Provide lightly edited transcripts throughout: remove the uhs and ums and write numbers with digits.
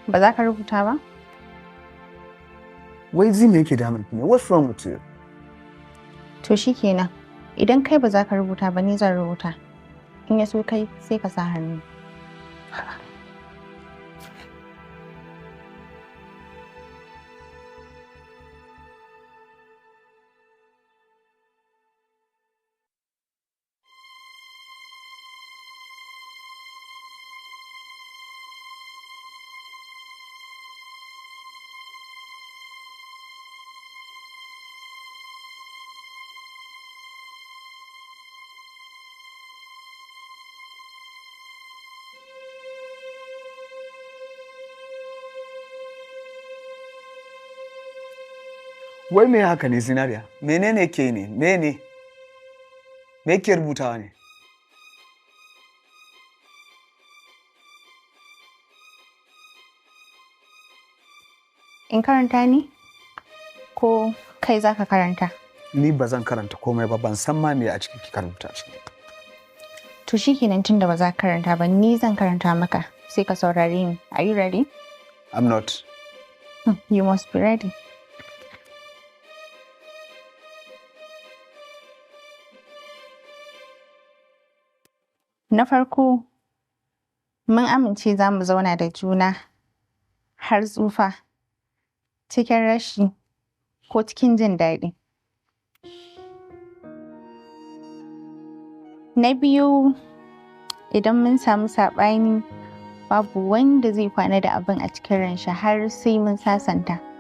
Ba za ka rubuta ba? Wai zai me yake damun ki ne? What's wrong with you? To shikenan. Idan kai ba za ka rubuta ba ni zan rubuta. In ya so kai sai ka sa hannu. Wai me haka ne Zinariya? Menene ke ne? Me yake rubutawa ne? In karanta ni? Ko kai za ka karanta? Ni ba zan karanta komai ba, ban san ma me a cikin ki karanta ciki. To shikenan tunda ba za ka karanta ba ni zan karanta maka sai ka saurare ni. Are you ready? I'm not. You must be ready. Na farko, mun amince za mu zauna da juna har tsufa, cikin rashi ko cikin jin daɗi. Na biyu, idan mun samu saɓani, babu wanda zai kwana da abin a cikin ranshi har sai mun sasanta.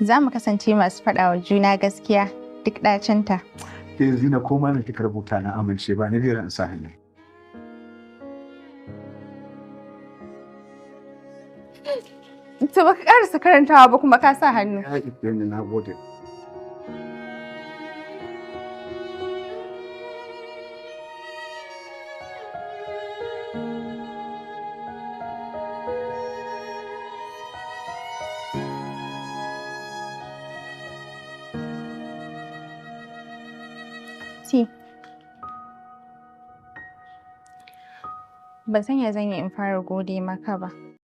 Za mu kasance masu faɗa wa juna gaskiya duk ɗacinta. Ke Zina ko ma me kika rubuta na amince ba ni jira in sa hannu. To baka ƙarasa karantawa ba kuma ka sa hannu. Ya ike ni na gode. Ban san ya zan yi in fara gode maka ba.